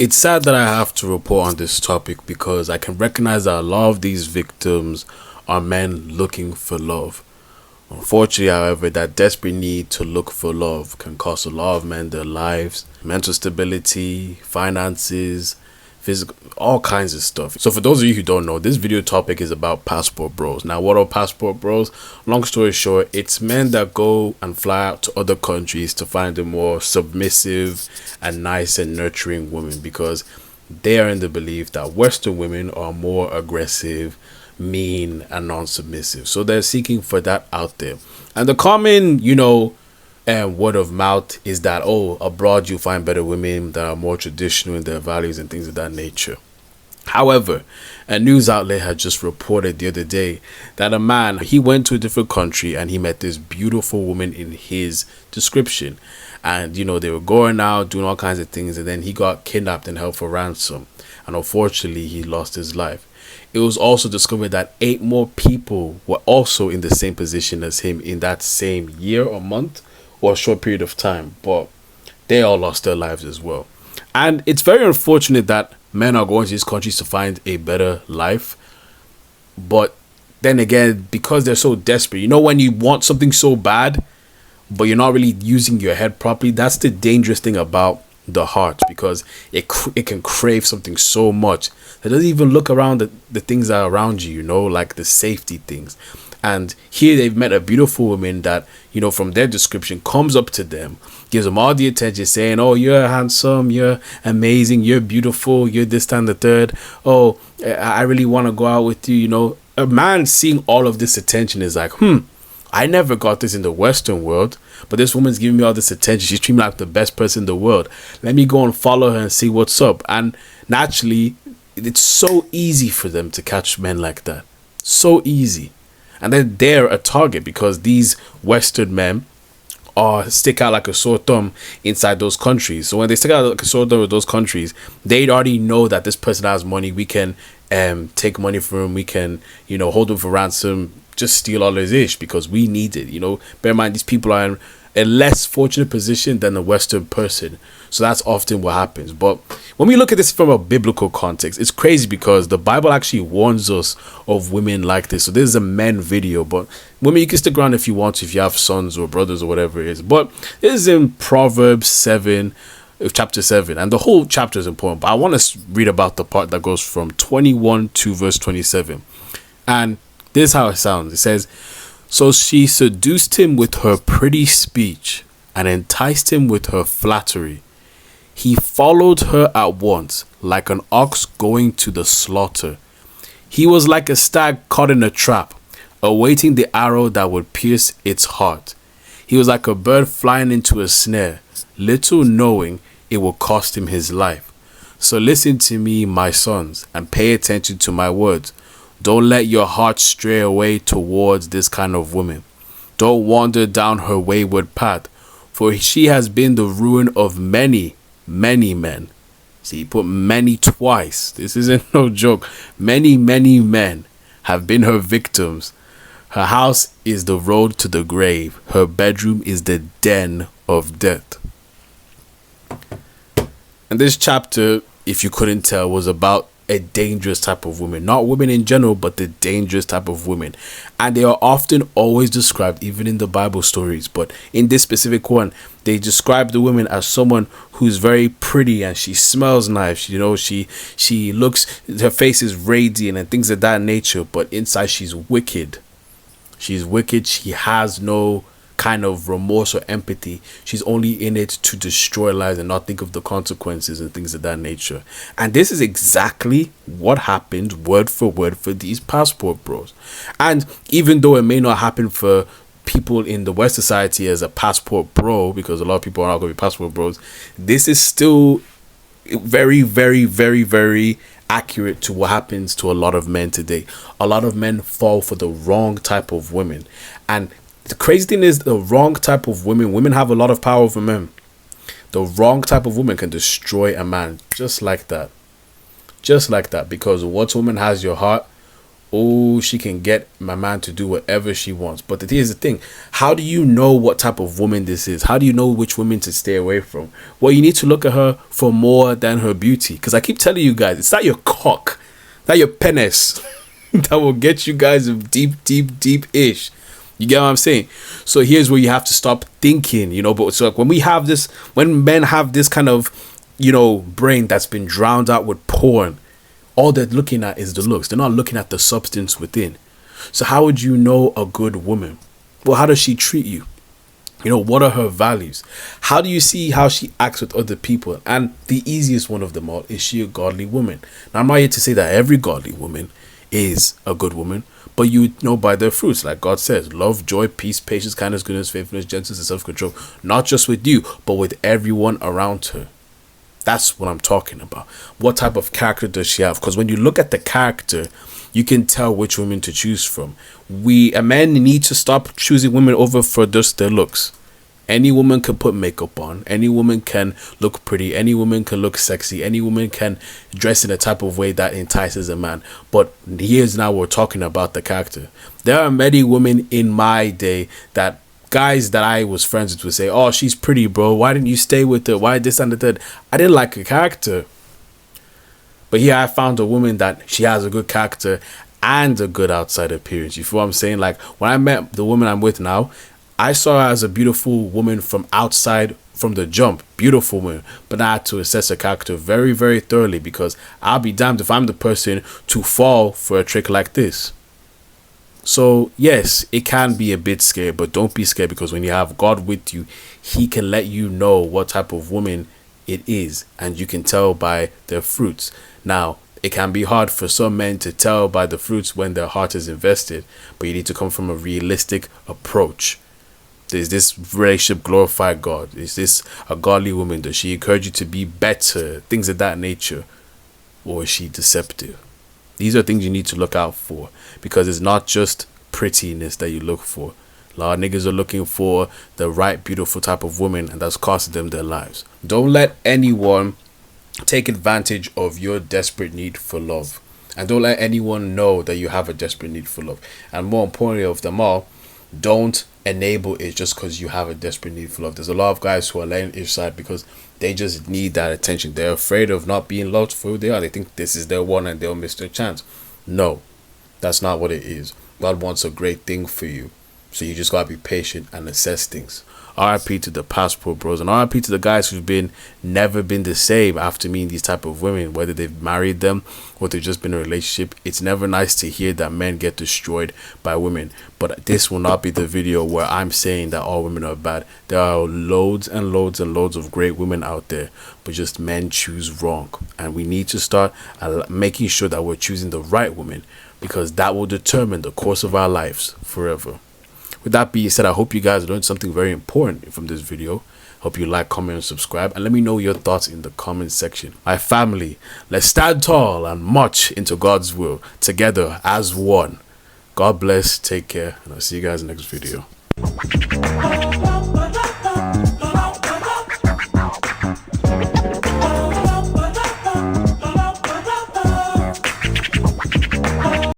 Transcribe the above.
It's sad that I have to report on this topic because I can recognize that a lot of these victims are men looking for love. Unfortunately, however, that desperate need to look for love can cost a lot of men their lives, mental stability, finances, physical, all kinds of stuff. So for those of you who don't know, this video topic is about passport bros. Now, what are passport bros? Long story short, it's men that go and fly out to other countries to find a more submissive and nice and nurturing woman, because they are in the belief that Western women are more aggressive, mean, and non-submissive. So they're seeking for that out there. And the common, word of mouth is that, oh, abroad you find better women that are more traditional in their values and things of that nature. However, a news outlet had just reported the other day that a man, he went to a different country and he met this beautiful woman in his description. And, they were going out, doing all kinds of things, and then he got kidnapped and held for ransom. And unfortunately, he lost his life. It was also discovered that 8 more people were also in the same position as him in that same year or month or a short period of time, but they all lost their lives as well. And it's very unfortunate that men are going to these countries to find a better life. But then again, because they're so desperate, when you want something so bad, but you're not really using your head properly, that's the dangerous thing about the heart, because it can crave something so much that doesn't even look around the things that are around you, like the safety things. And here they've met a beautiful woman that, from their description, comes up to them, gives them all the attention, saying, oh, you're handsome, you're amazing, you're beautiful, you're this, that, and the third. Oh, I really want to go out with you. A man seeing all of this attention is like, I never got this in the Western world, but this woman's giving me all this attention. She's treating me like the best person in the world. Let me go and follow her and see what's up. And naturally, it's so easy for them to catch men like that. So easy. And then they're a target because these Western men stick out like a sore thumb inside those countries. So when they stick out like a sore thumb with those countries, they already know that this person has money. We can take money from him. We can, hold him for ransom, just steal all his ish because we need it. Bear in mind, these people are in a less fortunate position than a Western person. So that's often what happens. But when we look at this from a biblical context, it's crazy because the Bible actually warns us of women like this. So this is a men video, but women, you can stick around if you want to, if you have sons or brothers or whatever it is. But this is in Proverbs 7, chapter 7, and the whole chapter is important. But I want to read about the part that goes from 21 to verse 27. And this is how it sounds. It says, so she seduced him with her pretty speech and enticed him with her flattery. He followed her at once, like an ox going to the slaughter. He was like a stag caught in a trap, awaiting the arrow that would pierce its heart. He was like a bird flying into a snare, little knowing it will cost him his life. So listen to me, my sons, and pay attention to my words. Don't let your heart stray away towards this kind of woman. Don't wander down her wayward path, for she has been the ruin of many, many men. See, put many twice. This isn't no joke. Many, many men have been her victims. Her house is the road to the grave. Her bedroom is the den of death. And this chapter, if you couldn't tell, was about a dangerous type of women. Not women in general, but the dangerous type of women. And they are often always described, even in the Bible stories. But in this specific one, they describe the woman as someone who's very pretty and she smells nice. She looks, her face is radiant and things of that nature. But inside, she's wicked. She's wicked. She has no kind of remorse or empathy. She's only in it to destroy lives and not think of the consequences and things of that nature. And this is exactly what happened word for word for these passport bros. And even though it may not happen for people in the West society as a passport bro, because a lot of people are not going to be passport bros, this is still very, very, very, very accurate to what happens to a lot of men today. A lot of men fall for the wrong type of women. And the crazy thing is, the wrong type of women have a lot of power over men. The wrong type of woman can destroy a man just like that. Just like that. Because once a woman has your heart, oh, she can get my man to do whatever she wants. But here's the thing. How do you know what type of woman this is? How do you know which woman to stay away from? Well, you need to look at her for more than her beauty. Because I keep telling you guys, it's not your cock, not your penis that will get you guys deep ish. You get what I'm saying? So here's where you have to stop thinking, but so like when men have this kind of, brain that's been drowned out with porn, all they're looking at is the looks. They're not looking at the substance within. So how would you know a good woman? Well, how does she treat you? What are her values? How do you see how she acts with other people? And the easiest one of them all, is she a godly woman? Now, I'm not here to say that every godly woman is a good woman, but you know by their fruits, like God says, love, joy, peace, patience, kindness, goodness, faithfulness, gentleness, and self-control, not just with you, but with everyone around her. That's what I'm talking about. What type of character does she have? Because when you look at the character, you can tell which women to choose from. Men need to stop choosing women over for just their looks. Any woman can put makeup on. Any woman can look pretty. Any woman can look sexy. Any woman can dress in a type of way that entices a man. But here's now we're talking about the character. There are many women in my day that guys that I was friends with would say, oh, she's pretty, bro. Why didn't you stay with her? Why this and the third? I didn't like her character. But here I found a woman that she has a good character and a good outside appearance. You feel what I'm saying? Like when I met the woman I'm with now, I saw her as a beautiful woman from outside, from the jump. Beautiful woman. But I had to assess her character very, very thoroughly, because I'll be damned if I'm the person to fall for a trick like this. So yes, it can be a bit scary, but don't be scared, because when you have God with you, he can let you know what type of woman it is, and you can tell by their fruits. Now, it can be hard for some men to tell by the fruits when their heart is invested, but you need to come from a realistic approach. Does this relationship glorify God? Is this a godly woman? Does she encourage you to be better? Things of that nature. Or is she deceptive? These are things you need to look out for, because it's not just prettiness that you look for. A lot of niggas are looking for the right, beautiful type of woman, and that's costing them their lives. Don't let anyone take advantage of your desperate need for love. And don't let anyone know that you have a desperate need for love. And more importantly of them all, don't enable it just because you have a desperate need for love. There's a lot of guys who are letting it slide because they just need that attention. They're afraid of not being loved for who they are. They think this is their one and they'll miss their chance. No, that's not what it is. God wants a great thing for you. So you just gotta be patient and assess things. RIP to the passport bros, and RIP to the guys who've never been the same after meeting these type of women, whether they've married them or they've just been in a relationship. It's never nice to hear that men get destroyed by women. But this will not be the video where I'm saying that all women are bad. There are loads and loads and loads of great women out there, but just men choose wrong. And we need to start making sure that we're choosing the right woman, because that will determine the course of our lives forever. With that being said, I hope you guys learned something very important from this video. Hope you like, comment, and subscribe, and let me know your thoughts in the comment section. My family, let's stand tall and march into God's will together as one. God bless, take care, and I'll see you guys in the next video.